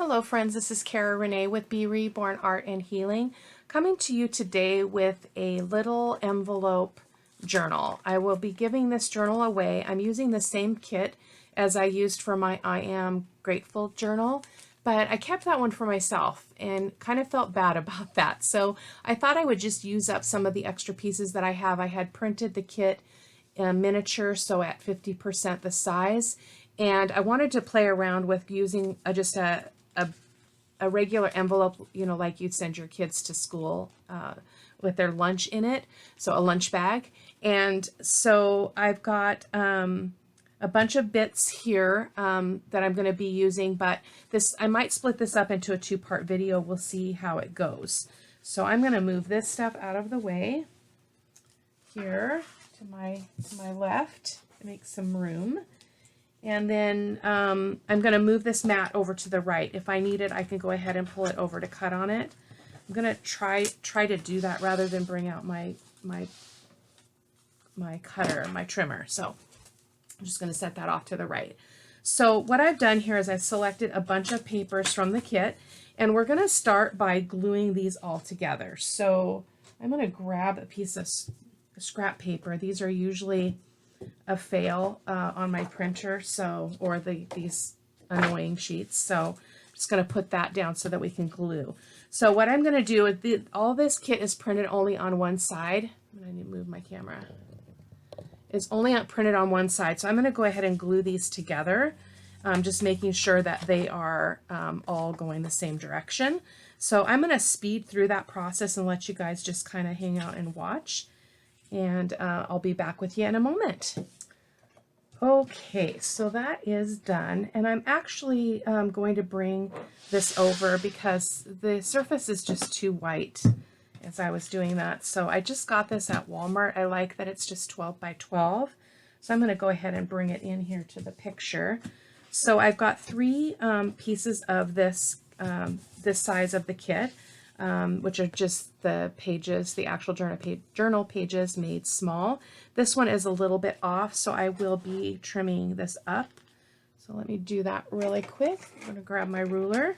Hello friends, this is Cara-Renee with B.Reborn Art and Healing, coming to you today with a little envelope journal. I will be giving this journal away. I'm using the same kit as I used for my I Am Grateful journal, but I kept that one for myself and kind of felt bad about that. So I thought I would just use up some of the extra pieces that I have. I had printed the kit in miniature, so at 50% the size. And I wanted to play around with using just a regular envelope, you know, like you'd send your kids to school with their lunch in it, so a lunch bag. And so I've got a bunch of bits here that I'm going to be using, but I might split this up into a two-part video. We'll see how it goes. So I'm going to move this stuff out of the way here to my left to make some room. And then I'm going to move this mat over to the right. If I need it, I can go ahead and pull it over to cut on it. I'm going to try to do that rather than bring out my cutter, my trimmer. So I'm just going to set that off to the right. So what I've done here is I've selected a bunch of papers from the kit, and we're going to start by gluing these all together. So I'm going to grab a piece of scrap paper. These are usually a fail on my printer, or these annoying sheets. So I'm just going to put that down so that we can glue. So what I'm going to do is all this kit is printed only on one side. I need to move my camera. It's only printed on one side, so I'm going to go ahead and glue these together, just making sure that they are all going the same direction. So I'm going to speed through that process and let you guys just kind of hang out and watch. And I'll be back with you in a moment. Okay, so that is done, and I'm actually going to bring this over because the surface is just too white as I was doing that. So I just got this at Walmart. I like that it's just 12 by 12. So I'm going to go ahead and bring it in here to the picture. So I've got three pieces of this size of the kit. Which are just the pages, the actual journal pages made small. This one is a little bit off, so I will be trimming this up. So let me do that really quick. I'm going to grab my ruler.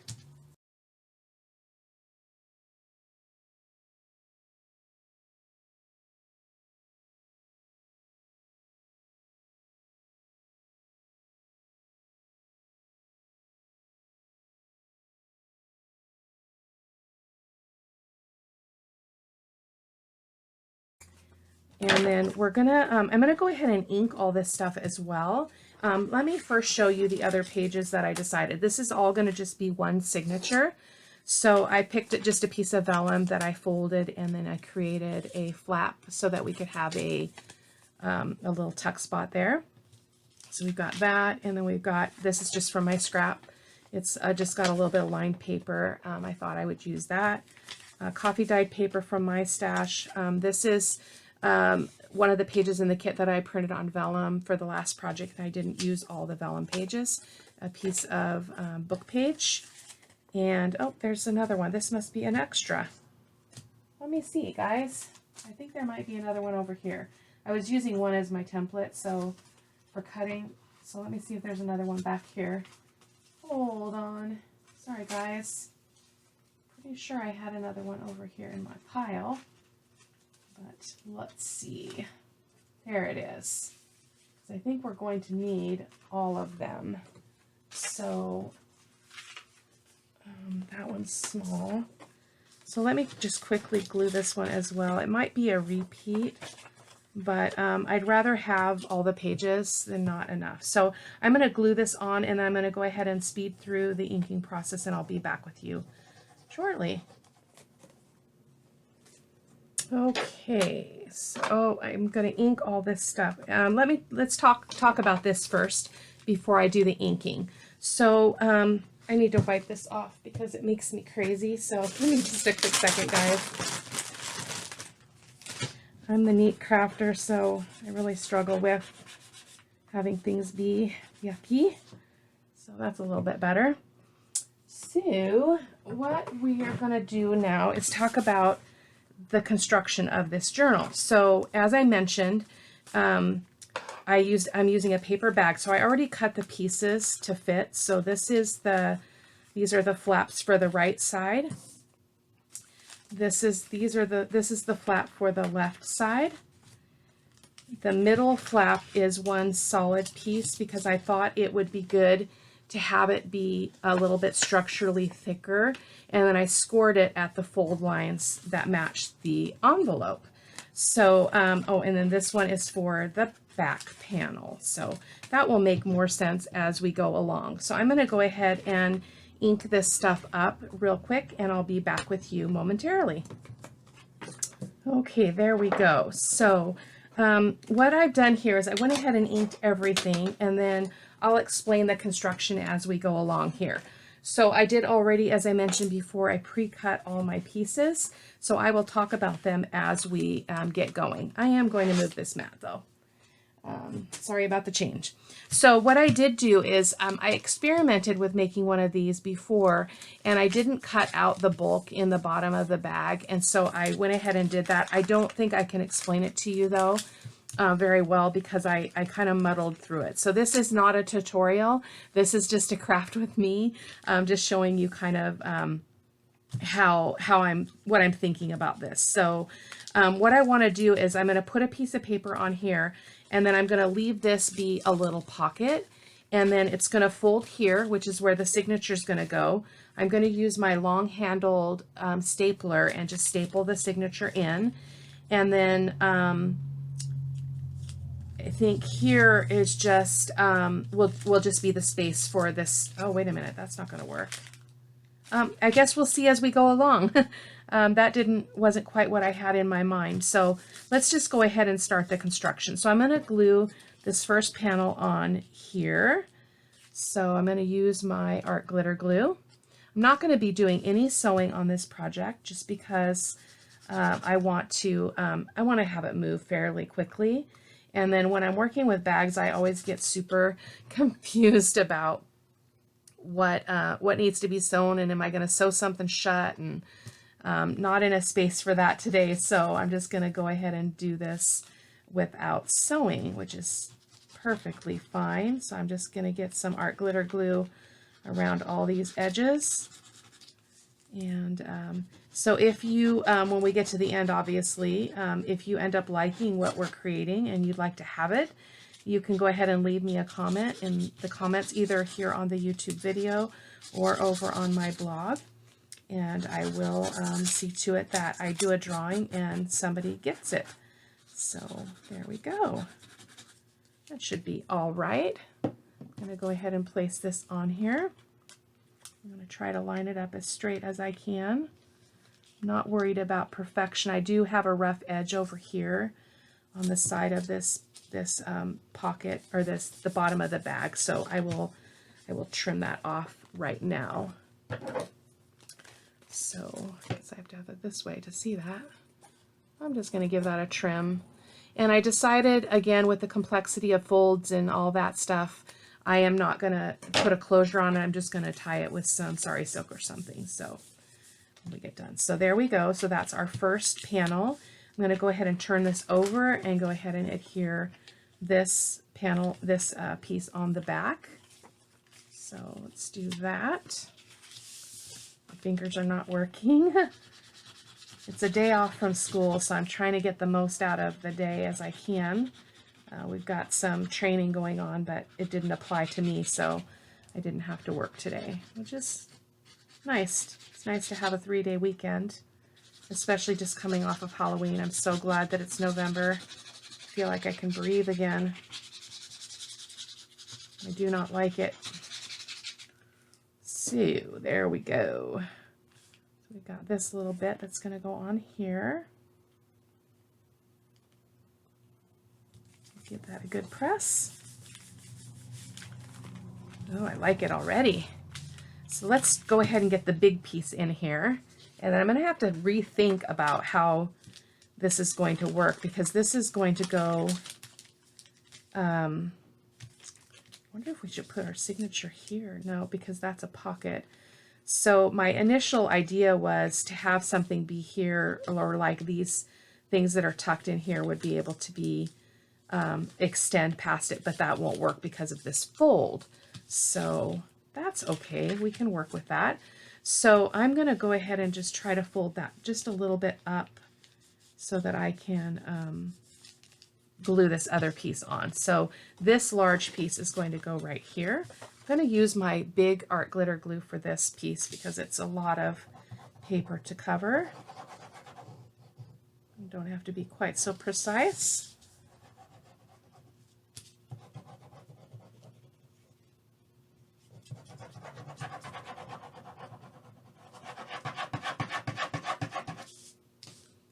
And then we're gonna, I'm gonna go ahead and ink all this stuff as well. Let me first show you the other pages that I decided. This is all gonna just be one signature. So I picked just a piece of vellum that I folded, and then I created a flap so that we could have a little tuck spot there. So we've got that, and then we've got, this is just from my scrap. It's just got a little bit of lined paper. I thought I would use that. Coffee dyed paper from my stash. This is one of the pages in the kit that I printed on vellum for the last project. I didn't use all the vellum pages. A piece of book page. And oh, there's another one. This must be an extra. Let me see, guys. I think there might be another one over here. I was using one as my template, so for cutting. So let me see if there's another one back here. Hold on. Sorry, guys. Pretty sure I had another one over here in my pile. But let's see. There it is. I think we're going to need all of them. So that one's small. So let me just quickly glue this one as well. It might be a repeat, but I'd rather have all the pages than not enough. So I'm going to glue this on, and I'm going to go ahead and speed through the inking process, and I'll be back with you shortly. Okay, so I'm going to ink all this stuff. Let's talk about this first before I do the inking. So I need to wipe this off because it makes me crazy. So give me just a quick second, guys. I'm the neat crafter, so I really struggle with having things be yucky. So that's a little bit better. So what we are going to do now is talk about the construction of this journal. So as I mentioned, I'm using a paper bag. So I already cut the pieces to fit. So this is the These are the flaps for the right side. This is the flap for the left side. The middle flap is one solid piece because I thought it would be good to have it be a little bit structurally thicker, and then I scored it at the fold lines that matched the envelope. So, oh, and then this one is for the back panel. So that will make more sense as we go along. So I'm going to go ahead and ink this stuff up real quick, and I'll be back with you momentarily. Okay, there we go. So what I've done here is I went ahead and inked everything, and then I'll explain the construction as we go along here. So I did already, as I mentioned before, I pre-cut all my pieces. So I will talk about them as we get going. I am going to move this mat though. Sorry about the change. So what I did do is I experimented with making one of these before, and I didn't cut out the bulk in the bottom of the bag. And so I went ahead and did that. I don't think I can explain it to you though very well because I kind of muddled through it. So this is not a tutorial. This is just a craft with me, just showing you kind of what I'm thinking about this. So what I want to do is I'm going to put a piece of paper on here, and then I'm going to leave this be a little pocket, and then it's going to fold here, which is where the signature is going to go. I'm going to use my long-handled stapler and just staple the signature in, and then I think here is just will just be the space for this. Oh, wait a minute, that's not going to work. I guess we'll see as we go along. That wasn't quite what I had in my mind. So let's just go ahead and start the construction. So I'm going to glue this first panel on here. So I'm going to use my art glitter glue. I'm not going to be doing any sewing on this project just because I want to have it move fairly quickly. And then when I'm working with bags, I always get super confused about what needs to be sewn, and am I going to sew something shut, and not in a space for that today. So I'm just going to go ahead and do this without sewing, which is perfectly fine. So I'm just going to get some art glitter glue around all these edges. And so if you, when we get to the end, obviously, if you end up liking what we're creating and you'd like to have it, you can go ahead and leave me a comment in the comments, either here on the YouTube video or over on my blog. And I will see to it that I do a drawing and somebody gets it. So there we go. That should be all right. I'm going to go ahead and place this on here. I'm going to try to line it up as straight as I can. Not worried about perfection. I do have a rough edge over here on the side of this pocket, or the bottom of the bag, so I will trim that off right now. So I guess I have to have it this way to see that. I'm just going to give that a trim. And I decided, again, with the complexity of folds and all that stuff, I am not going to put a closure on it. I'm just going to tie it with some sari silk or something. So when we get done. So there we go. So that's our first panel. I'm going to go ahead and turn this over and go ahead and adhere this panel, this piece on the back. So let's do that. My fingers are not working. It's a day off from school, so I'm trying to get the most out of the day as I can. We've got some training going on, but it didn't apply to me, so I didn't have to work today, which is nice. It's nice to have a 3-day weekend, especially just coming off of Halloween. I'm so glad that it's November. I feel like I can breathe again. I do not like it. So there we go. We've got this little bit that's going to go on here. Give that a good press. Oh, I like it already. So let's go ahead and get the big piece in here. And then I'm going to have to rethink about how this is going to work, because this is going to go, I wonder if we should put our signature here. No, because that's a pocket. So my initial idea was to have something be here, or like these things that are tucked in here would be able to be extend past it, but that won't work because of this fold. So that's okay. We can work with that. So I'm going to go ahead and just try to fold that just a little bit up so that I can glue this other piece on. So this large piece is going to go right here. I'm going to use my big art glitter glue for this piece because it's a lot of paper to cover. You don't have to be quite so precise.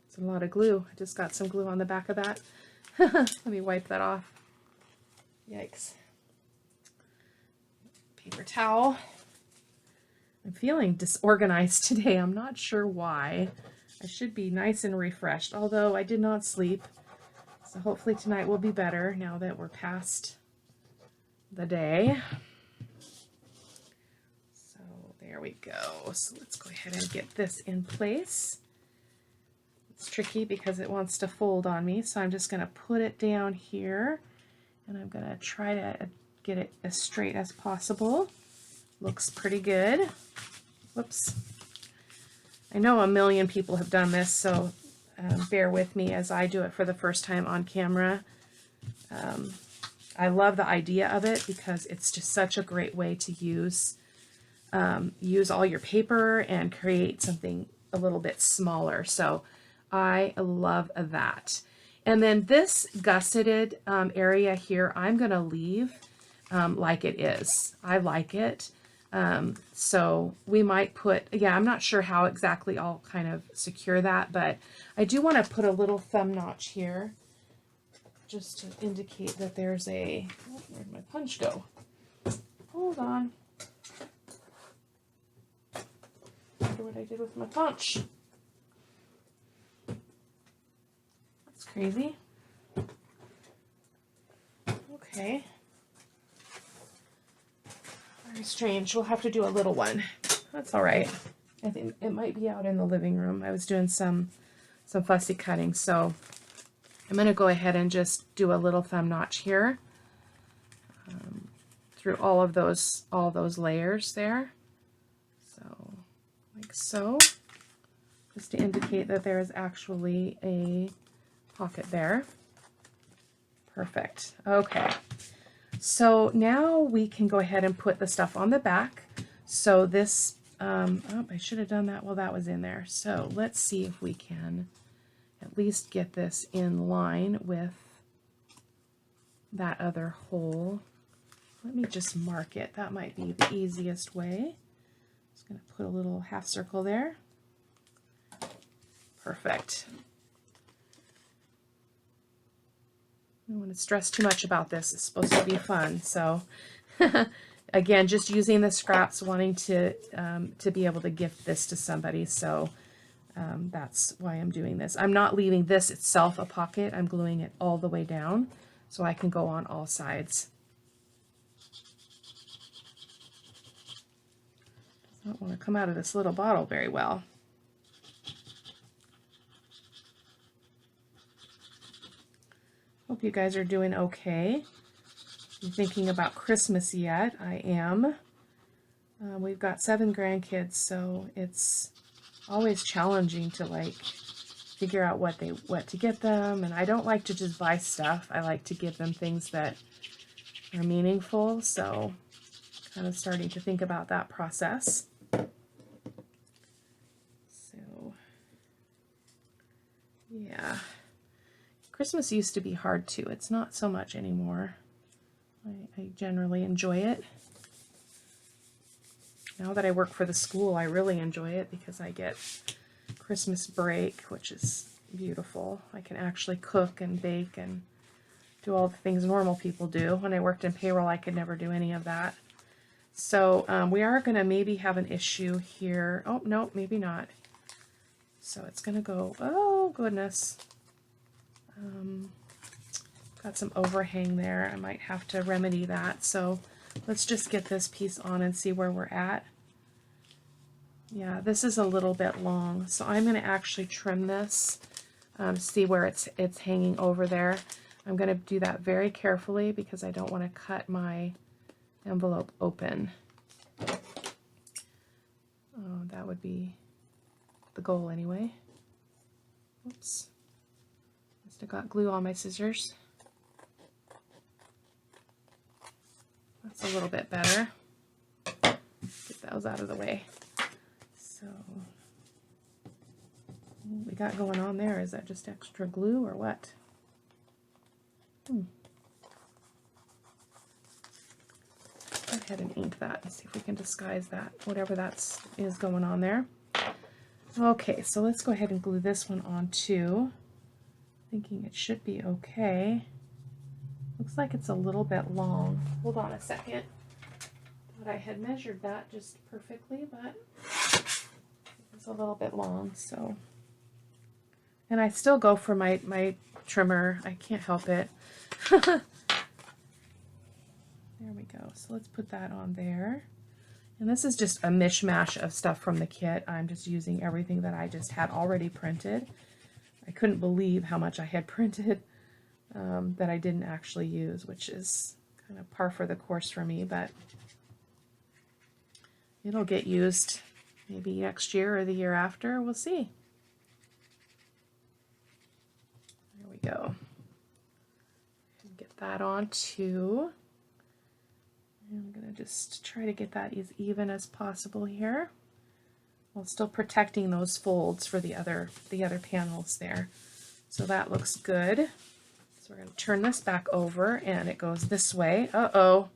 It's a lot of glue. I just got some glue on the back of that. Let me wipe that off. Yikes. Paper towel. I'm feeling disorganized today. I'm not sure why. I should be nice and refreshed, although I did not sleep. So hopefully tonight will be better now that we're past the day. So there we go. So let's go ahead and get this in place. It's tricky because it wants to fold on me, so I'm just going to put it down here, and I'm going to try to get it as straight as possible. Looks pretty good. Whoops. I know a million people have done this, so bear with me as I do it for the first time on camera. I love the idea of it because it's just such a great way to use all your paper and create something a little bit smaller. So I love that. And then this gusseted area here, I'm going to leave like it is. I like it. So we might put, yeah, I'm not sure how exactly I'll kind of secure that, but I do want to put a little thumb notch here just to indicate that there's a, oh, where'd my punch go? Hold on. I wonder what I did with my punch. That's crazy. Okay. Very strange. We'll have to do a little one. That's all right. I think it might be out in the living room. I was doing some fussy cutting, so I'm going to go ahead and just do a little thumb notch here through all those layers there. So like so, just to indicate that there is actually a pocket there. Perfect. Okay. So now we can go ahead and put the stuff on the back. So this, oh, I should have done that while that was in there. So let's see if we can at least get this in line with that other hole. Let me just mark it. That might be the easiest way. Just going to put a little half circle there. Perfect. I don't want to stress too much about this. It's supposed to be fun. So again, just using the scraps, wanting to be able to gift this to somebody. So that's why I'm doing this. I'm not leaving this itself a pocket. I'm gluing it all the way down so I can go on all sides. Does not want to come out of this little bottle very well. Hope you guys are doing okay. I'm thinking about Christmas yet. I am. We've got 7 grandkids, so it's always challenging to like figure out what to get them. And I don't like to just buy stuff. I like to give them things that are meaningful. So kind of starting to think about that process. So yeah. Christmas used to be hard too. It's not so much anymore. I generally enjoy it. Now that I work for the school, I really enjoy it because I get Christmas break, which is beautiful. I can actually cook and bake and do all the things normal people do. When I worked in payroll, I could never do any of that. So we are going to maybe have an issue here. Oh, no, maybe not. So it's going to go, oh, goodness. Got some overhang there. I might have to remedy that. So let's just get this piece on and see where we're at. Yeah, this is a little bit long, so I'm going to actually trim this, see where it's hanging over there. I'm going to do that very carefully because I don't want to cut my envelope open. would be the goal anyway. Oops. Must have got glue on my scissors. That's a little bit better. Get those out of the way. So, what we got going on there? Is that just extra glue or what? Go ahead and ink that and see if we can disguise that, whatever is going on there. Okay, so let's go ahead and glue this one on too. Thinking it should be okay. Looks like it's a little bit long. Hold on a second. Thought I had measured that just perfectly, but it's a little bit long, so. And I still go for my trimmer. I can't help it. There we go. So let's put that on there. And this is just a mishmash of stuff from the kit. I'm just using everything that I just had already printed. I couldn't believe how much I had printed that I didn't actually use, which is kind of par for the course for me, but it'll get used maybe next year or the year after. We'll see. There we go. Get that on too. I'm going to just try to get that as even as possible here, while still protecting those folds for the other panels there. So that looks good. So we're going to turn this back over, and it goes this way. Uh-oh,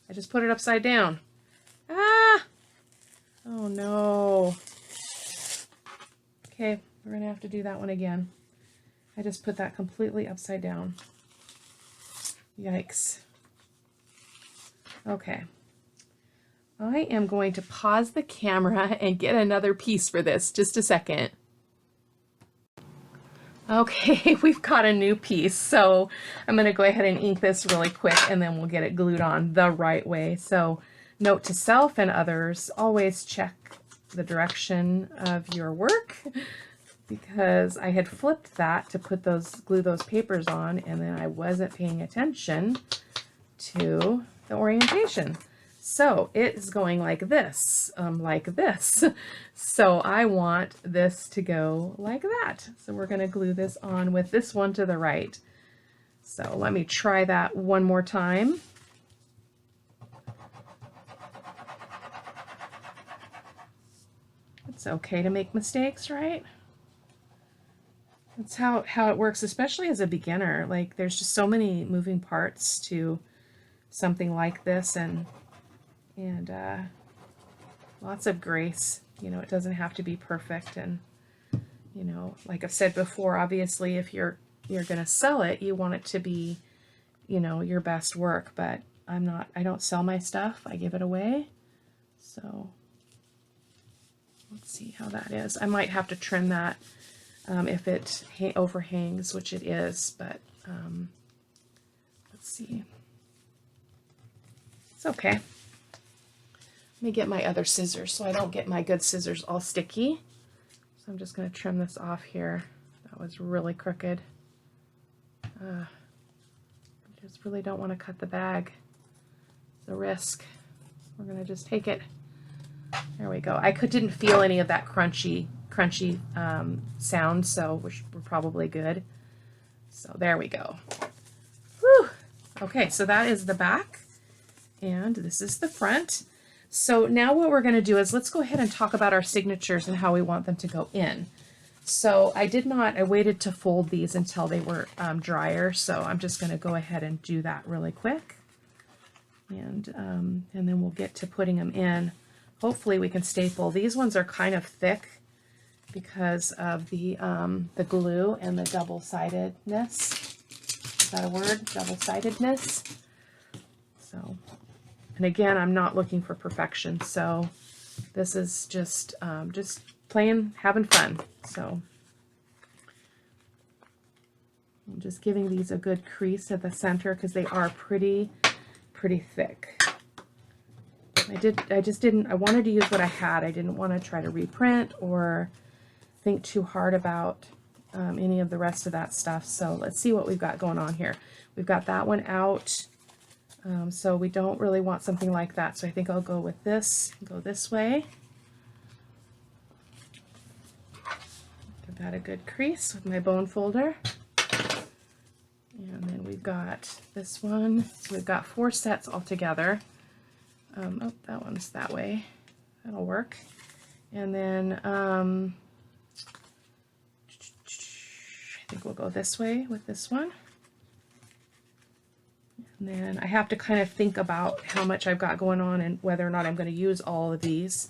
I just put it upside down. Ah! Oh no. Okay, we're going to have to do that one again. I just put that completely upside down. Yikes. Okay, I am going to pause the camera and get another piece for this. Just a second. Okay, we've got a new piece, so I'm going to go ahead and ink this really quick, and then we'll get it glued on the right way. So, note to self and others, always check the direction of your work, because I had flipped that to put glue those papers on, and then I wasn't paying attention to the orientation. So it is going like this. So I want this to go like that. So we're going to glue this on with this one to the right. So let me try that one more time. It's okay to make mistakes, right? That's how it works, especially as a beginner. Like, there's just so many moving parts to something like this, and lots of grace. You know, it doesn't have to be perfect, and you know, like I've said before, obviously if you're going to sell it, you want it to be, you know, your best work, but I don't sell my stuff, I give it away. So let's see how that is. I might have to trim that if it overhangs, which it is, but let's see. It's okay. Let me get my other scissors so I don't get my good scissors all sticky. So I'm just going to trim this off here. That was really crooked. I just really don't want to cut the bag. It's a risk. We're going to just take it. There we go. I didn't feel any of that crunchy sound, so we're probably good. So there we go. Whew. Okay, so that is the back, and this is the front. So now what we're going to do is let's go ahead and talk about our signatures and how we want them to go in. So I waited to fold these until they were drier, so I'm just going to go ahead and do that really quick. And then we'll get to putting them in. Hopefully we can staple. These ones are kind of thick because of the glue and the double-sidedness. Is that a word? Double-sidedness. So, and again, I'm not looking for perfection, so this is just playing, having fun. So I'm just giving these a good crease at the center because they are pretty thick. I wanted to use what I had. I didn't want to try to reprint or think too hard about any of the rest of that stuff. So let's see what we've got going on here. We've got that one out. So we don't really want something like that. So I think I'll go with this, go this way. Give that a good crease with my bone folder. And then we've got this one. So we've got 4 sets altogether. Oh, that one's that way. That'll work. And then I think we'll go this way with this one. And then I have to kind of think about how much I've got going on and whether or not I'm going to use all of these,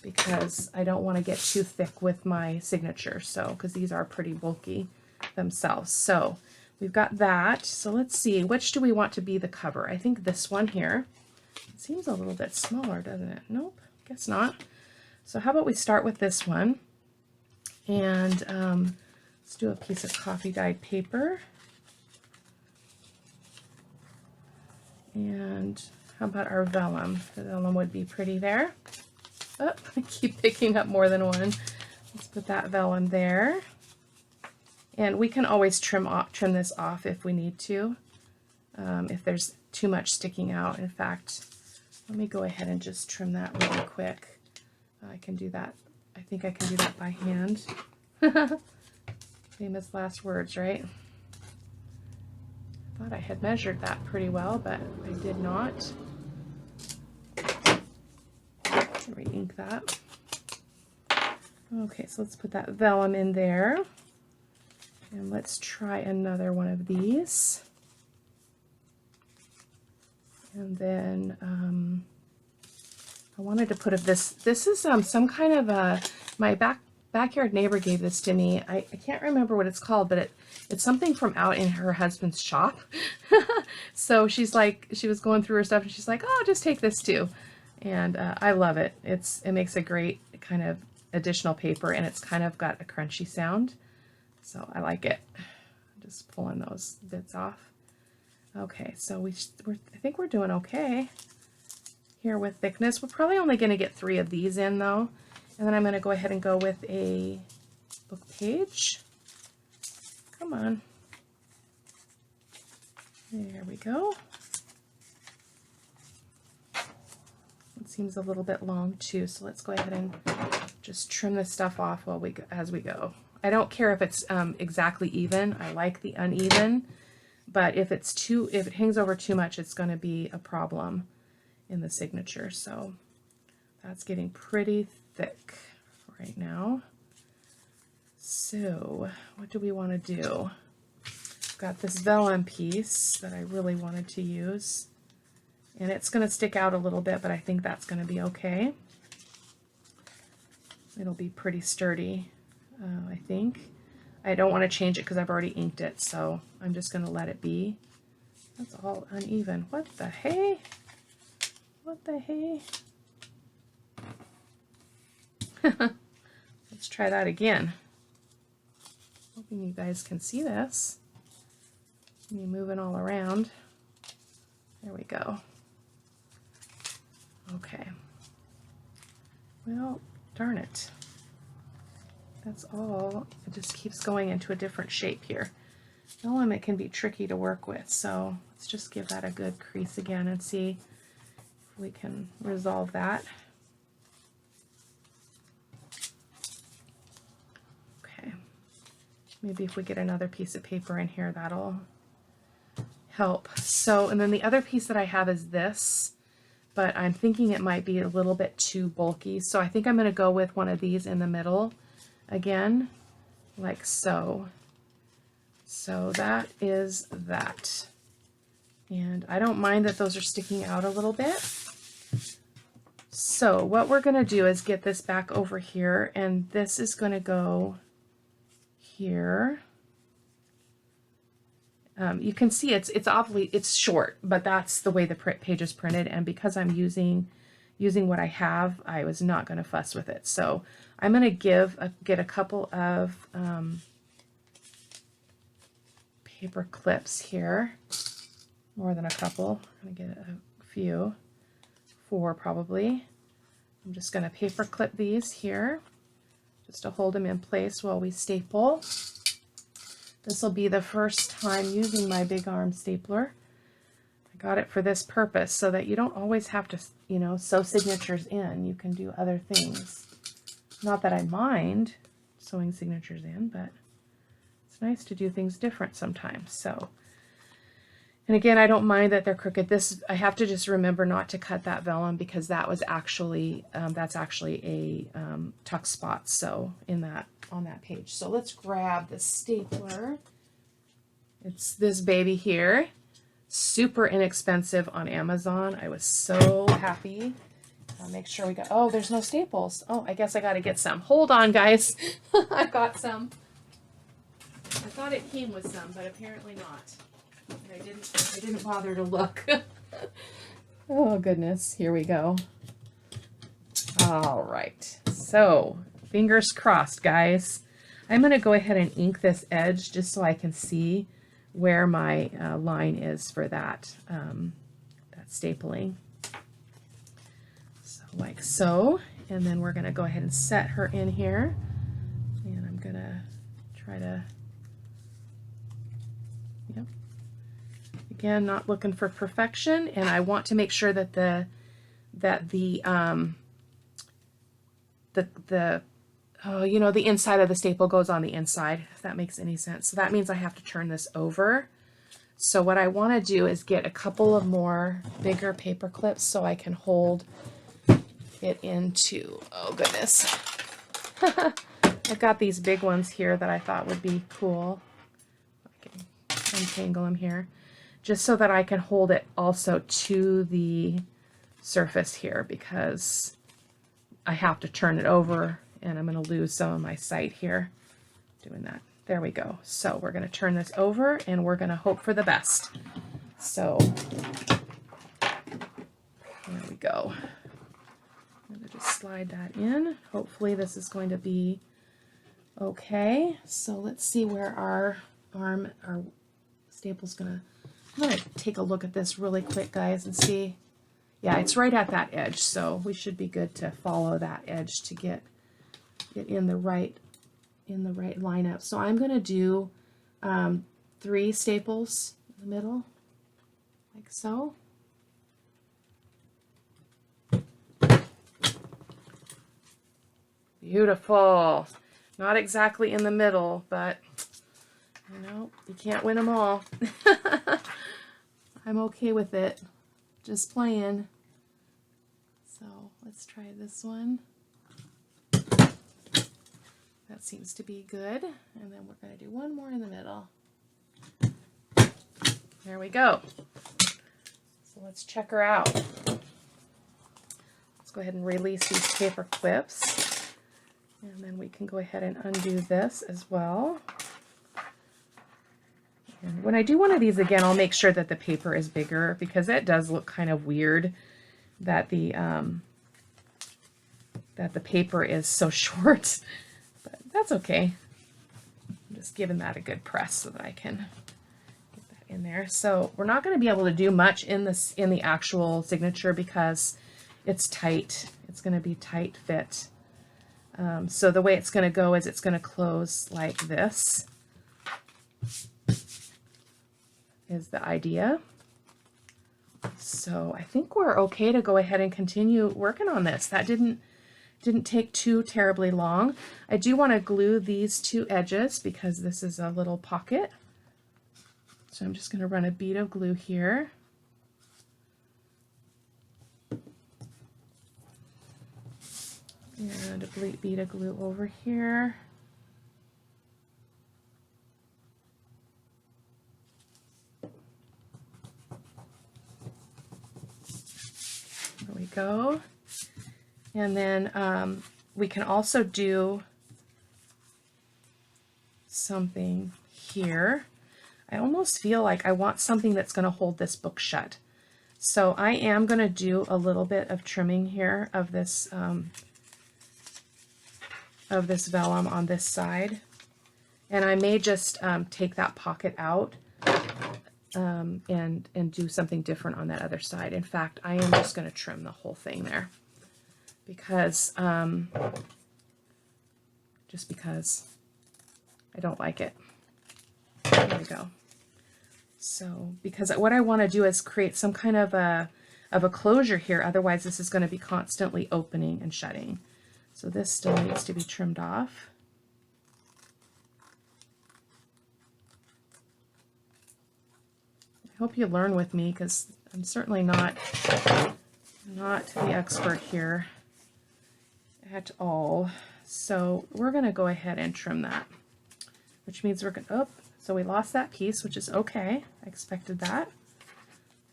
because I don't want to get too thick with my signature. So, because these are pretty bulky themselves. So we've got that. So let's see, which do we want to be the cover? I think this one here. It seems a little bit smaller, doesn't it? Nope, guess not. So how about we start with this one, and let's do a piece of coffee dyed paper. And how about our vellum? The vellum would be pretty there. Oh, I keep picking up more than one. Let's put that vellum there. And we can always trim this off if we need to, if there's too much sticking out. In fact, let me go ahead and just trim that really quick. I can do that. I think I can do that by hand. Famous last words, right? I thought I had measured that pretty well, but I did not. Re-ink that. Okay, so let's put that vellum in there. And let's try another one of these. And then I wanted to put this is some kind of a, my backyard neighbor gave this to me. I can't remember what it's called, but it's something from out in her husband's shop. So she's like, she was going through her stuff and she's like, oh, just take this too. And I love it. It makes a great kind of additional paper, and it's kind of got a crunchy sound. So I like it. Just pulling those bits off. Okay, so I think we're doing okay here with thickness. We're probably only going to get 3 of these in though. And then I'm going to go ahead and go with a book page. Come on. There we go. It seems a little bit long too, so let's go ahead and just trim this stuff off as we go. I don't care if it's exactly even. I like the uneven, but if it hangs over too much, it's going to be a problem in the signature. So that's getting pretty thick right now. So what do we want to do? I've got this vellum piece that I really wanted to use, and it's going to stick out a little bit, but I think that's going to be okay. It'll be pretty sturdy, I think. I don't want to change it because I've already inked it, so I'm just going to let it be. That's all uneven. What the hey? What the hey? Let's try that again. Hoping you guys can see this. Me moving all around. There we go. Okay. Well, darn it. That's all. It just keeps going into a different shape here. Vellum, it can be tricky to work with, so let's just give that a good crease again and see if we can resolve that. Okay. Maybe if we get another piece of paper in here, that'll help. So, and then the other piece that I have is this, but I'm thinking it might be a little bit too bulky, so I think I'm going to go with one of these in the middle again, like so. So that is that. And I don't mind that those are sticking out a little bit. So what we're going to do is get this back over here, and this is going to go here. You can see it's short, but that's the way the page is printed, and because I'm using what I have, I was not going to fuss with it. So I'm going to get a couple of paper clips here, more than a couple. I'm going to get a few, 4 probably. I'm just going to paper clip these here just to hold them in place while we staple. This will be the first time using my big arm stapler. I got it for this purpose so that you don't always have to, you know, sew signatures in. You can do other things. Not that I mind sewing signatures in, but it's nice to do things different sometimes. So, and again, I don't mind that they're crooked. This, I have to just remember not to cut that vellum because that was actually, that's actually a tuck spot. So in that, on that page. So let's grab the stapler. It's this baby here. Super inexpensive on Amazon. I was so happy. I'll make sure we got, oh, there's no staples. Oh, I guess I got to get some. Hold on, guys. I got some. I thought it came with some, but apparently not. I didn't bother to look. Oh, goodness. Here we go. All right. So, fingers crossed, guys. I'm going to go ahead and ink this edge just so I can see where my line is for that, that stapling. So like so, and then we're going to go ahead and set her in here, and I'm going to try to, yep. Again, not looking for perfection, and I want to make sure that the oh, you know, the inside of the staple goes on the inside, if that makes any sense. So that means I have to turn this over. So what I want to do is get a couple of more bigger paper clips so I can hold it into, oh goodness. I've got these big ones here that I thought would be cool. I can untangle them here. Just so that I can hold it also to the surface here because I have to turn it over and I'm going to lose some of my sight here doing that. There we go. So we're going to turn this over and we're going to hope for the best. So there we go. I'm going to just slide that in. Hopefully this is going to be okay. So let's see where our staple's going to, I'm going to take a look at this really quick, guys, and see. Yeah, it's right at that edge, so we should be good to follow that edge to get it in the right lineup. So I'm going to do 3 staples in the middle, like so. Beautiful. Not exactly in the middle, but you know, you can't win them all. I'm okay with it. Just playing. So let's try this one. That seems to be good. And then we're going to do one more in the middle. There we go. So let's check her out. Let's go ahead and release these paper clips. And then we can go ahead and undo this as well. And when I do one of these again, I'll make sure that the paper is bigger because it does look kind of weird that the paper is so short. But that's okay. I'm just giving that a good press so that I can get that in there. So we're not going to be able to do much in the actual signature because it's tight. It's going to be tight fit. So the way it's going to go is it's going to close like this. Is the idea. So I think we're okay to go ahead and continue working on this. That didn't take too terribly long. I do want to glue these 2 edges because this is a little pocket. So I'm just going to run a bead of glue here. And a bead of glue over here. There we go. And then we can also do something here. I almost feel like I want something that's going to hold this book shut. So I am going to do a little bit of trimming here of this vellum on this side. And I may just take that pocket out and do something different on that other side. In fact, I am just going to trim the whole thing there because just because I don't like it. There we go. So because what I want to do is create some kind of a closure here, otherwise this is going to be constantly opening and shutting. So this still needs to be trimmed off. hope you learn with me, because I'm certainly not the expert here at all. So we're going to go ahead and trim that, which means we're going to, oh, so we lost that piece, which is okay. I expected that.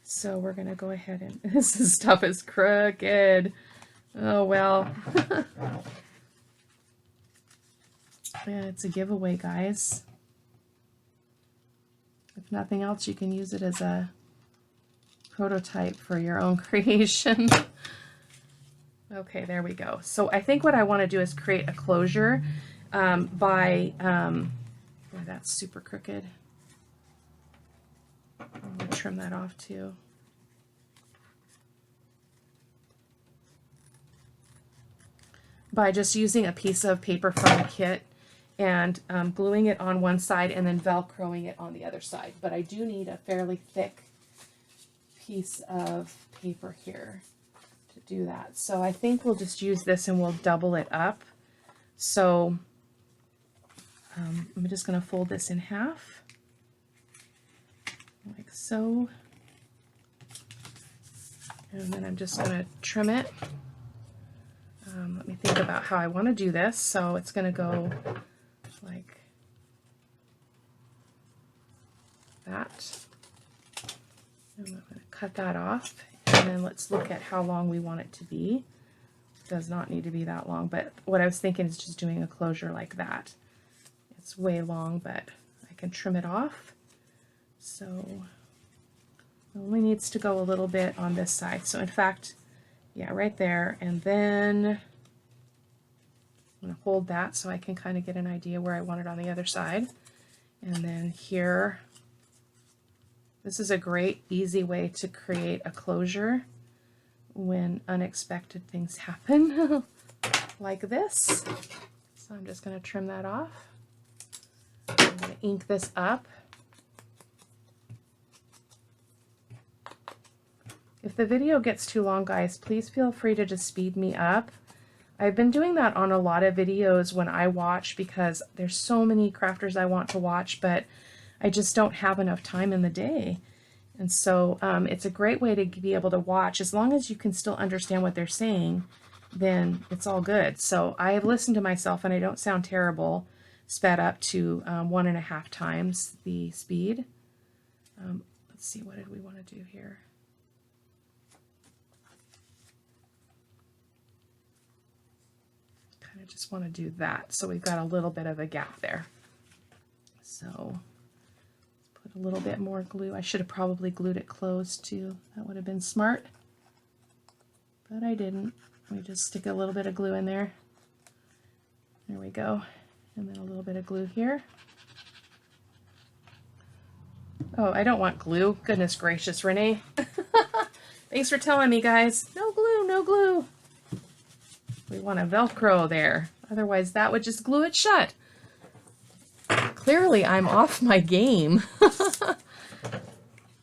So we're going to go ahead and, this stuff is crooked. Oh, well. Yeah, it's a giveaway, guys. If nothing else, you can use it as a prototype for your own creation. Okay, there we go. So I think what I want to do is create a closure boy, that's super crooked. I'm going to trim that off too. By just using a piece of paper from the kit and gluing it on one side and then Velcroing it on the other side. But I do need a fairly thick piece of paper here to do that. So I think we'll just use this and we'll double it up. So I'm just going to fold this in half, like so. And then I'm just going to trim it. Let me think about how I want to do this. So it's going to go like that. And I'm going to cut that off. And then let's look at how long we want it to be. It does not need to be that long, but what I was thinking is just doing a closure like that. It's way long, but I can trim it off. So it only needs to go a little bit on this side. So in fact, yeah, right there. And then I'm going to hold that so I can kind of get an idea where I want it on the other side. And then here, this is a great, easy way to create a closure when unexpected things happen, like this. So I'm just going to trim that off. I'm going to ink this up. If the video gets too long, guys, please feel free to just speed me up. I've been doing that on a lot of videos when I watch because there's so many crafters I want to watch, but I just don't have enough time in the day. And so it's a great way to be able to watch. As long as you can still understand what they're saying, then it's all good. So I have listened to myself and I don't sound terrible, sped up to 1.5 times the speed. Let's see, what did we want to do here? Kind of just want to do that. So we've got a little bit of a gap there. So a little bit more glue. I should have probably glued it closed too. That would have been smart, but I didn't. We just stick a little bit of glue in there. There we go. And then a little bit of glue here. Oh, I don't want glue. Goodness gracious, Renee. Thanks for telling me, guys. No glue, no glue. We want a Velcro there. Otherwise that would just glue it shut. Clearly I'm off my game.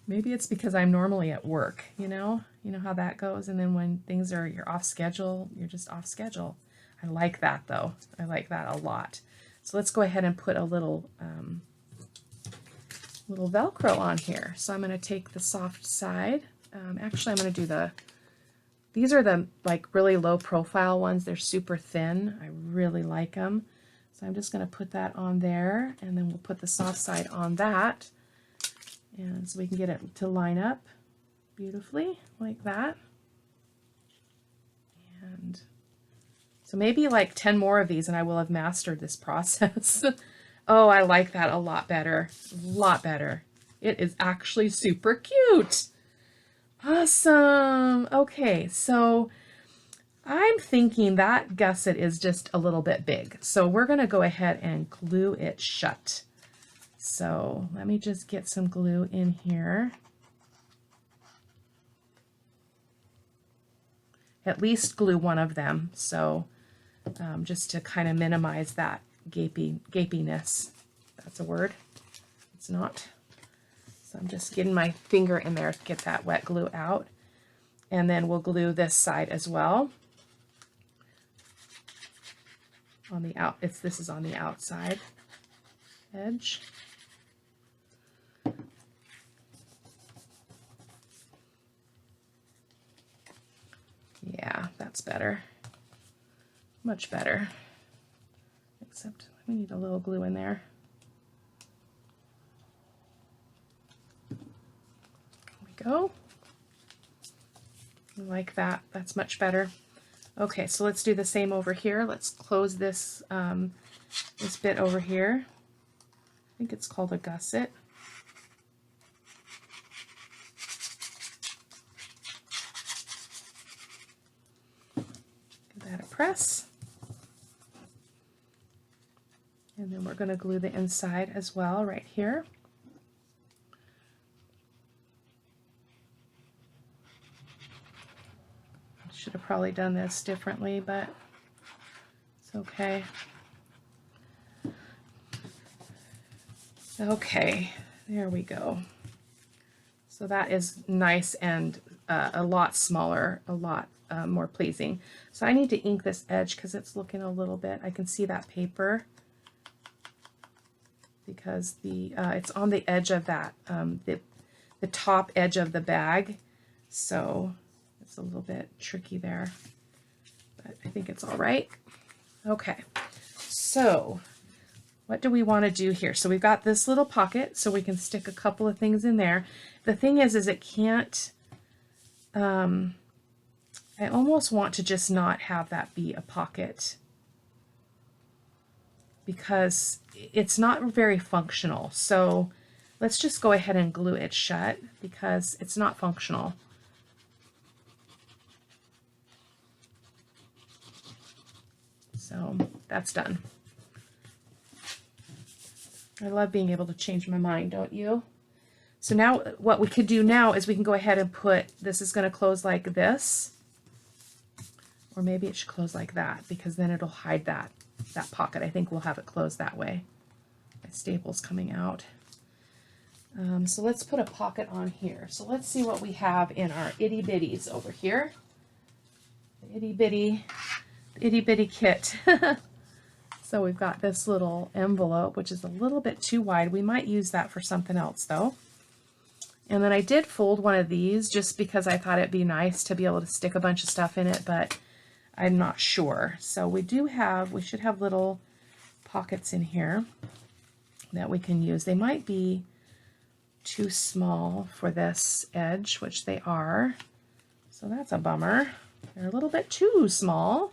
Maybe it's because I'm normally at work, you know how that goes. And then when things are, you're off schedule, you're just off schedule. I like that though. I like that a lot. So let's go ahead and put a little Velcro on here. So I'm going to take the soft side. Actually, I'm going to do these are the like really low profile ones. They're super thin. I really like them. So I'm just going to put that on there, and then we'll put the soft side on that, and so we can get it to line up beautifully like that. And so maybe like 10 more of these and I will have mastered this process. Oh, I like that a lot better. A lot better. It is actually super cute. Awesome. Okay, so I'm thinking that gusset is just a little bit big. So we're going to go ahead and glue it shut. So let me just get some glue in here. At least glue one of them. So just to kind of minimize that gapiness. That's a word. It's not. So I'm just getting my finger in there to get that wet glue out. And then we'll glue this side as well. On the this is on the outside edge. better. Much better. Except we need a little glue in there. There we go. I like that. That's much better. Okay, so let's do the same over here. Let's close this this bit over here. I think it's called a gusset. Give that a press. And then we're going to glue the inside as well right here. Should have probably done this differently, but it's okay. Okay, there we go. So that is nice and a lot smaller, a lot more pleasing. So I need to ink this edge because it's looking a little bit, I can see that paper because the it's on the edge of that, the top edge of the bag. So it's a little bit tricky there, but I think it's all right. Okay, so what do we want to do here? So we've got this little pocket, so we can stick a couple of things in there. The thing is it can't, I almost want to just not have that be a pocket because it's not very functional. So let's just go ahead and glue it shut because it's not functional. So that's done. I love being able to change my mind, don't you? So now what we could do now is we can go ahead and put, this is going to close like this, or maybe it should close like that because then it'll hide that pocket. I think we'll have it closed that way. My staple's coming out. So let's put a pocket on here. So let's see what we have in our itty bitties over here. The itty bitty kit. So we've got this little envelope, which is a little bit too wide. We might use that for something else though. And then I did fold one of these just because I thought it'd be nice to be able to stick a bunch of stuff in it, but I'm not sure. So we should have little pockets in here that we can use. They might be too small for this edge, which they are. So that's a bummer. They're a little bit too small.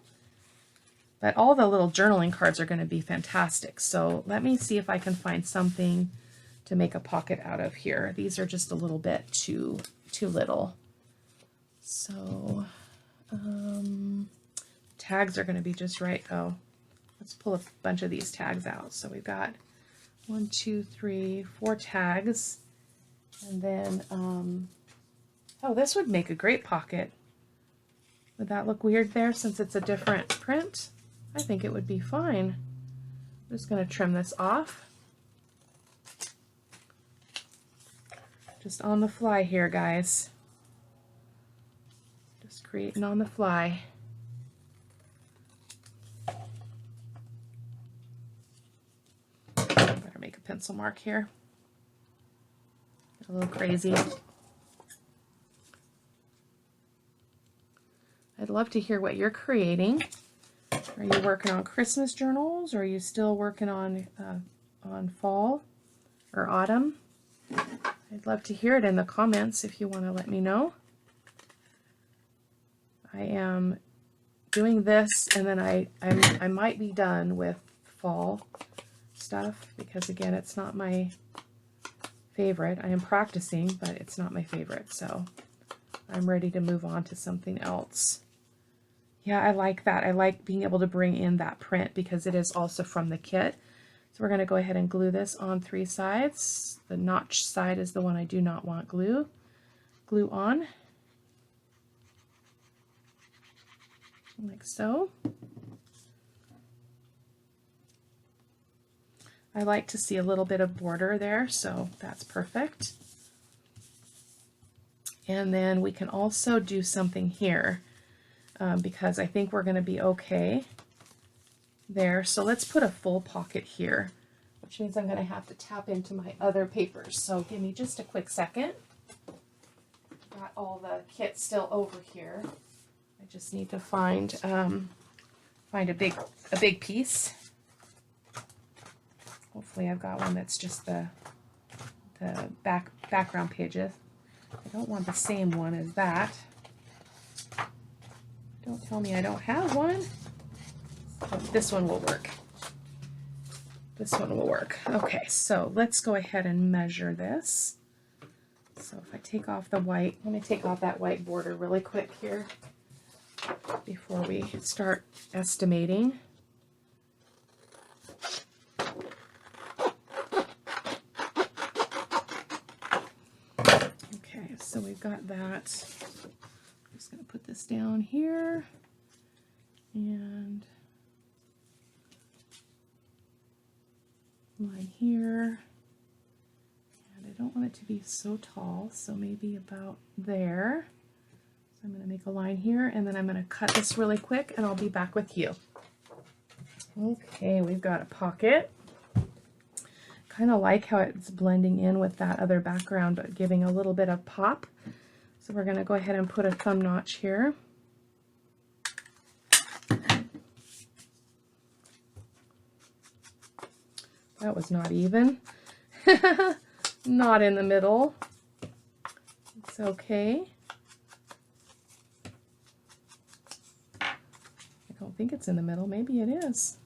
But all the little journaling cards are going to be fantastic. So let me see if I can find something to make a pocket out of here. These are just a little bit too little. So tags are going to be just right though. Let's pull a bunch of these tags out. So we've got 1, 2, 3, 4 tags. And then, oh, this would make a great pocket. Would that look weird there since it's a different print? I think it would be fine. I'm just going to trim this off. Just on the fly here, guys. Just creating on the fly. Better make a pencil mark here. Get a little crazy. I'd love to hear what you're creating. Are you working on Christmas journals, or are you still working on fall or autumn? I'd love to hear it in the comments if you want to let me know. I am doing this, and then I might be done with fall stuff because again, it's not my favorite. I am practicing, but it's not my favorite, so I'm ready to move on to something else. Yeah, I like that. I like being able to bring in that print because it is also from the kit. So we're going to go ahead and glue this on 3 sides. The notch side is the one I do not want glue on. Like so. I like to see a little bit of border there, so that's perfect. And then we can also do something here. Because I think we're going to be okay there. So let's put a full pocket here, which means I'm going to have to tap into my other papers. So give me just a quick second. Got all the kit still over here. I just need to find a big piece. Hopefully I've got one that's just the background pages. I don't want the same one as that. Don't tell me I don't have one. Oh, this one will work. This one will work. Okay, so let's go ahead and measure this. So if I take off the white, let me take off that white border really quick here before we start estimating. Okay, so we've got that. I'm just going to put this down here and line here. And I don't want it to be so tall, so maybe about there. So I'm going to make a line here, and then I'm going to cut this really quick, and I'll be back with you. Okay, we've got a pocket. Kind of like how it's blending in with that other background, but giving a little bit of pop. So we're going to go ahead and put a thumb notch here. That was not even. Not in the middle. It's okay. I don't think it's in the middle. Maybe it is.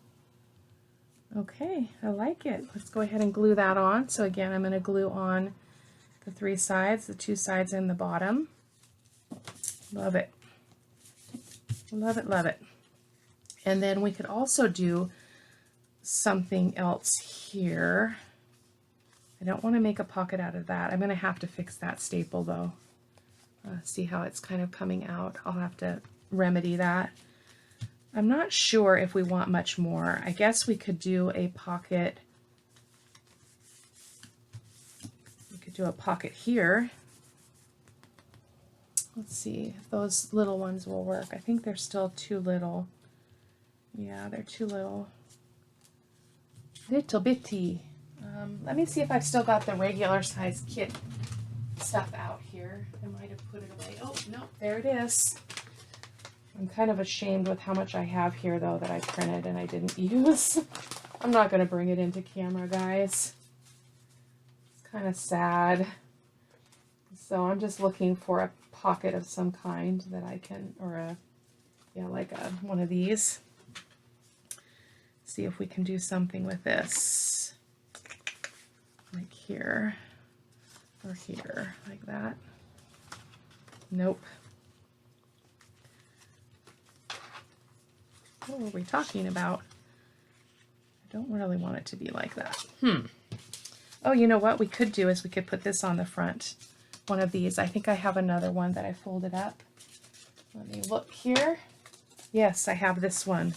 Okay, I like it. Let's go ahead and glue that on. So again, I'm going to glue on the 3 sides, the 2 sides and the bottom. Love it. Love it, love it. And then we could also do something else here. I don't want to make a pocket out of that. I'm going to have to fix that staple though. See how it's kind of coming out. I'll have to remedy that. I'm not sure if we want much more. I guess we could do a pocket. We could do a pocket here. Let's see if those little ones will work. I think they're still too little. Yeah, they're too little. Little bitty. Let me see if I've still got the regular size kit stuff out here. I might have put it away. Oh, no, there it is. I'm kind of ashamed with how much I have here, though, that I printed and I didn't use. I'm not going to bring it into camera, guys. It's kind of sad. So I'm just looking for a pocket of some kind that I can, or like one of these. See if we can do something with this. Like here, or here, like that. Nope. What were we talking about? I don't really want it to be like that. Oh, you know what we could do is we could put this on the front. One of these. I think I have another one that I folded up. Let me look here. Yes, I have this one.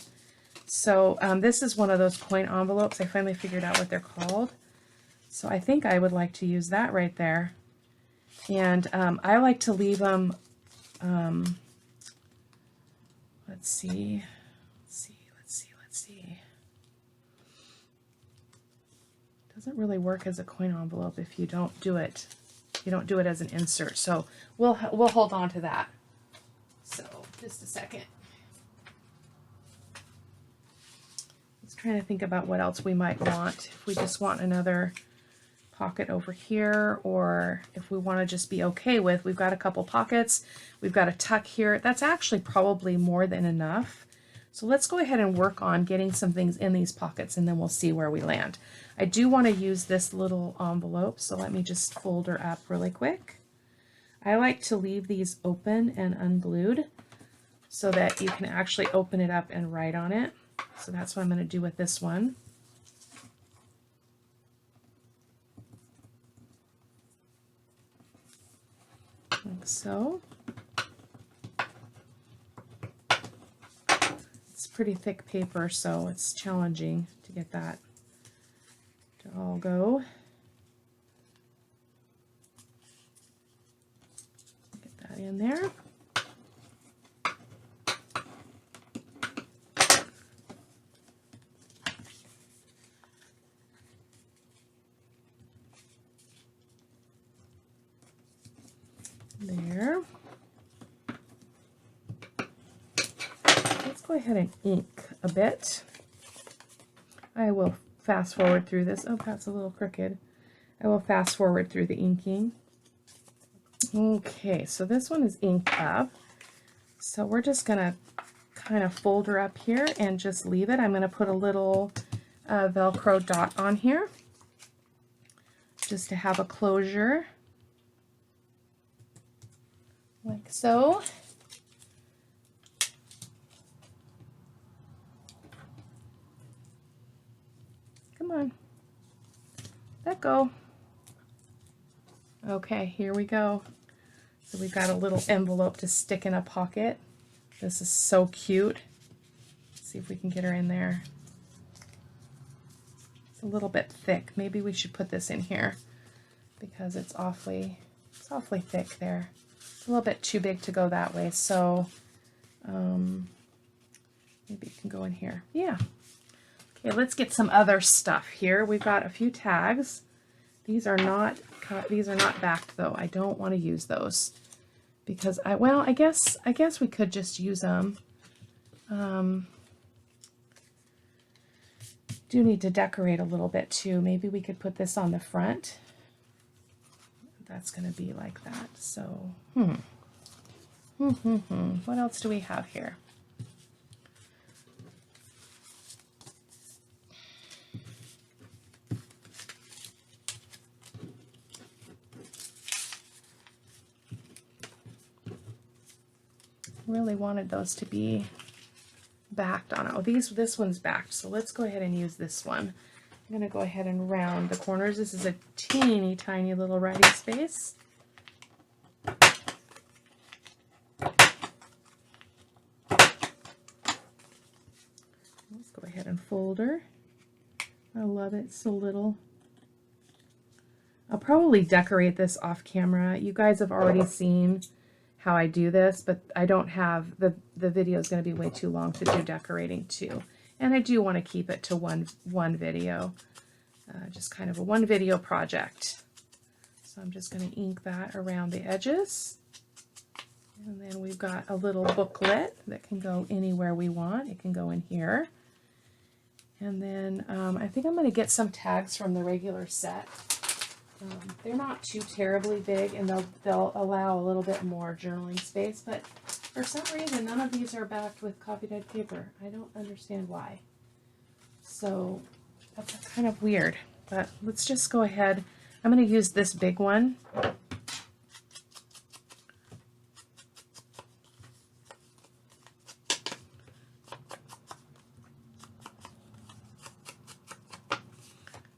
So this is one of those coin envelopes. I finally figured out what they're called. So I think I would like to use that right there. And I like to leave them, let's see. Doesn't really work as a coin envelope if you don't do it. You don't do it as an insert. So we'll hold on to that. So just a second. Let's try to think about what else we might want. If we just want another pocket over here, or if we want to just be okay with, we've got a couple pockets, we've got a tuck here. That's actually probably more than enough. So let's go ahead and work on getting some things in these pockets, and then we'll see where we land. I do want to use this little envelope, so let me just fold her up really quick. I like to leave these open and unglued so that you can actually open it up and write on it. So that's what I'm going to do with this one. Like so. It's pretty thick paper, so it's challenging to get that to all go. Get that in there. There. go ahead and ink a bit. I will fast forward through this. Oh, that's a little crooked. I will fast forward through the inking. Okay, so this one is inked up. So we're just going to kind of fold her up here and just leave it. I'm going to put a little Velcro dot on here just to have a closure, like so. Come on, let go. Okay, here we go. So we've got a little envelope to stick in a pocket. This is so cute. Let's see if we can get her in there. It's a little bit thick. Maybe we should put this in here because it's awfully thick there. It's a little bit too big to go that way, so maybe it can go in here. Yeah. Okay, let's get some other stuff here. We've got a few tags. These are not backed though. I don't want to use those because I guess we could just use them. Do need to decorate a little bit too. Maybe we could put this on the front. That's going to be like that. So, what else do we have here? Really wanted those to be backed on. Oh, this one's backed, so let's go ahead and use this one. I'm going to go ahead and round the corners. This is a teeny tiny little writing space. Let's go ahead and fold her. I love it, so little. I'll probably decorate this off camera. You guys have already seen how I do this, but I don't have, the video is going to be way too long to do decorating too. And I do want to keep it to one video, just kind of a one video project. So I'm just going to ink that around the edges. And then we've got a little booklet that can go anywhere we want. It can go in here. And then I think I'm going to get some tags from the regular set. They're not too terribly big, and they'll allow a little bit more journaling space, but for some reason none of these are backed with coffee dyed paper. I don't understand why. So that's kind of weird, but let's just go ahead. I'm going to use this big one.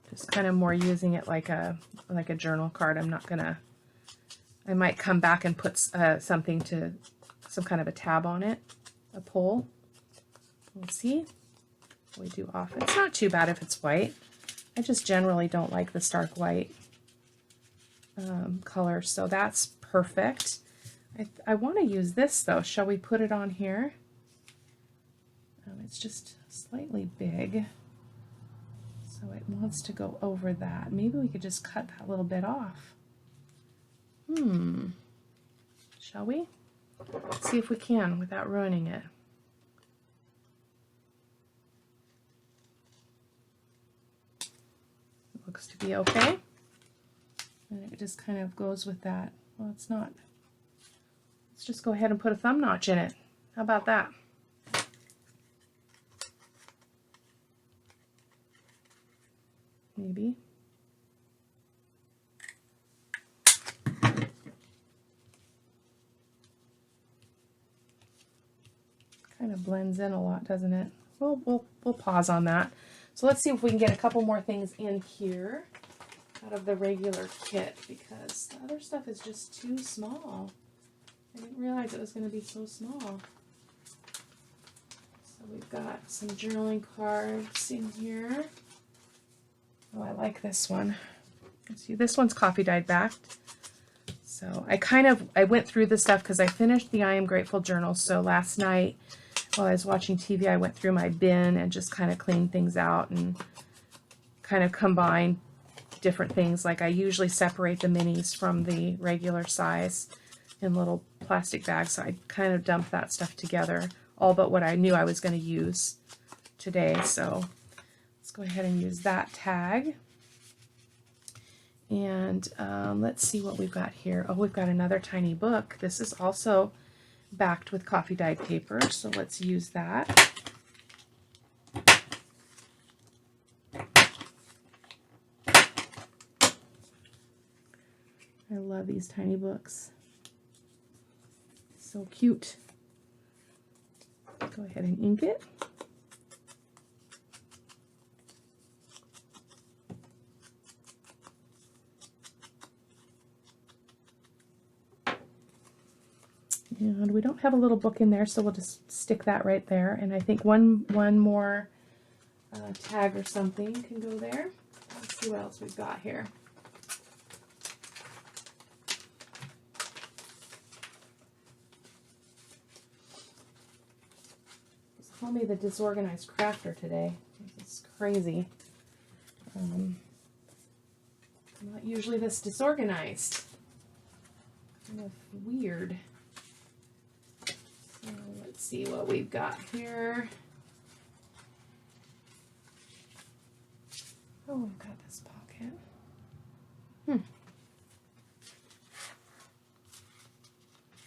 Just kind of more using it like a journal card. I'm not gonna, I might come back and put something to, some kind of a tab on it, a pull. We'll see. We do off. It's not too bad if it's white. I just generally don't like the stark white color, so that's perfect. I want to use this though. Shall we put it on here? It's just slightly big. So it wants to go over that. Maybe we could just cut that little bit off. Shall we? Let's see if we can without ruining it. It looks to be okay. And it just kind of goes with that. Well, it's not. Let's just go ahead and put a thumb notch in it. How about that? Maybe. Kind of blends in a lot, doesn't it? We'll pause on that. So let's see if we can get a couple more things in here out of the regular kit, because the other stuff is just too small. I didn't realize it was going to be so small. So we've got some journaling cards in here. Oh, I like this one. See, this one's coffee dyed backed. So I went through this stuff because I finished the I Am Grateful journal. So last night while I was watching TV, I went through my bin and just kind of cleaned things out and kind of combined different things. Like I usually separate the minis from the regular size in little plastic bags. So I kind of dumped that stuff together all but what I knew I was going to use today. So let's go ahead and use that tag. And let's see what we've got here. Oh, we've got another tiny book. This is also backed with coffee dyed paper, so let's use that. I love these tiny books. So cute. Go ahead and ink it. And we don't have a little book in there, so we'll just stick that right there. And I think one more tag or something can go there. Let's see what else we've got here. Call me the disorganized crafter today. It's crazy. I'm not usually this disorganized. Kind of weird. So let's see what we've got here. Oh, we've got this pocket.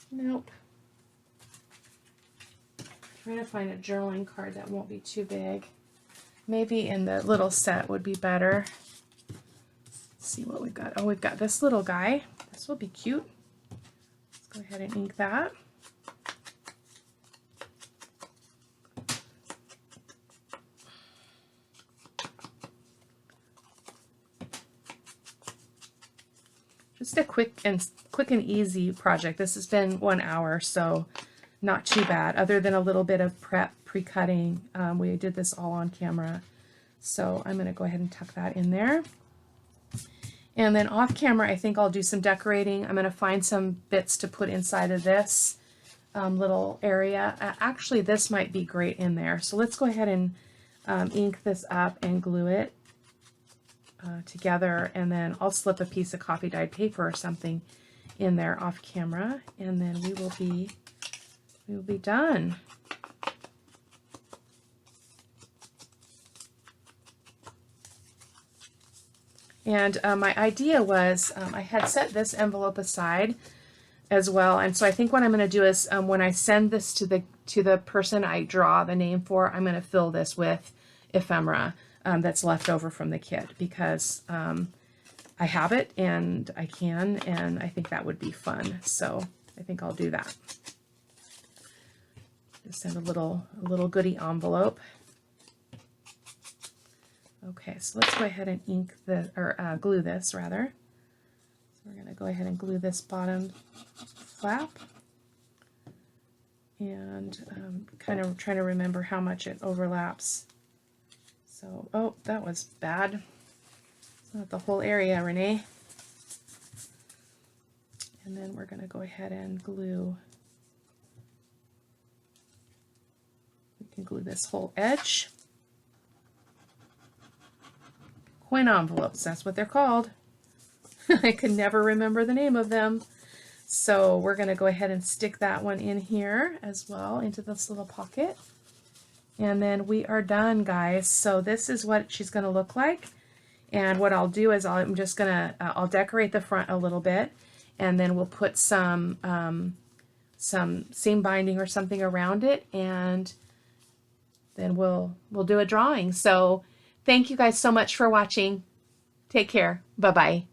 Nope. Trying to find a journaling card that won't be too big. Maybe in the little set would be better. Let's see what we've got. Oh, we've got this little guy. This will be cute. Let's go ahead and ink that. Just a quick and easy project. This has been 1 hour, so not too bad, other than a little bit of prep pre-cutting. We did this all on camera. So I'm going to go ahead and tuck that in there. And then off camera, I think I'll do some decorating. I'm going to find some bits to put inside of this little area. Actually, this might be great in there. So let's go ahead and ink this up and glue it together. And then I'll slip a piece of coffee dyed paper or something in there off camera. And then we will be done. And my idea was I had set this envelope aside as well, and so I think what I'm going to do is when I send this to the person I draw the name for, I'm going to fill this with ephemera that's left over from the kit, because I have it and I can, and I think that would be fun. So I think I'll do that. Just send a little goodie envelope. Okay, so let's go ahead and ink the, or glue this rather. So we're going to go ahead and glue this bottom flap. And kind of trying to remember how much it overlaps. So, oh, that was bad. It's not the whole area, Renee. And then we're going to go ahead and glue. We can glue this whole edge. Coin envelopes, that's what they're called. I could never remember the name of them. So we're going to go ahead and stick that one in here as well, into this little pocket. And then we are done, guys. So this is what she's going to look like. And what I'll do is I'm just going to, I'll decorate the front a little bit, and then we'll put some seam binding or something around it, and then we'll do a drawing. So thank you guys so much for watching. Take care. Bye-bye.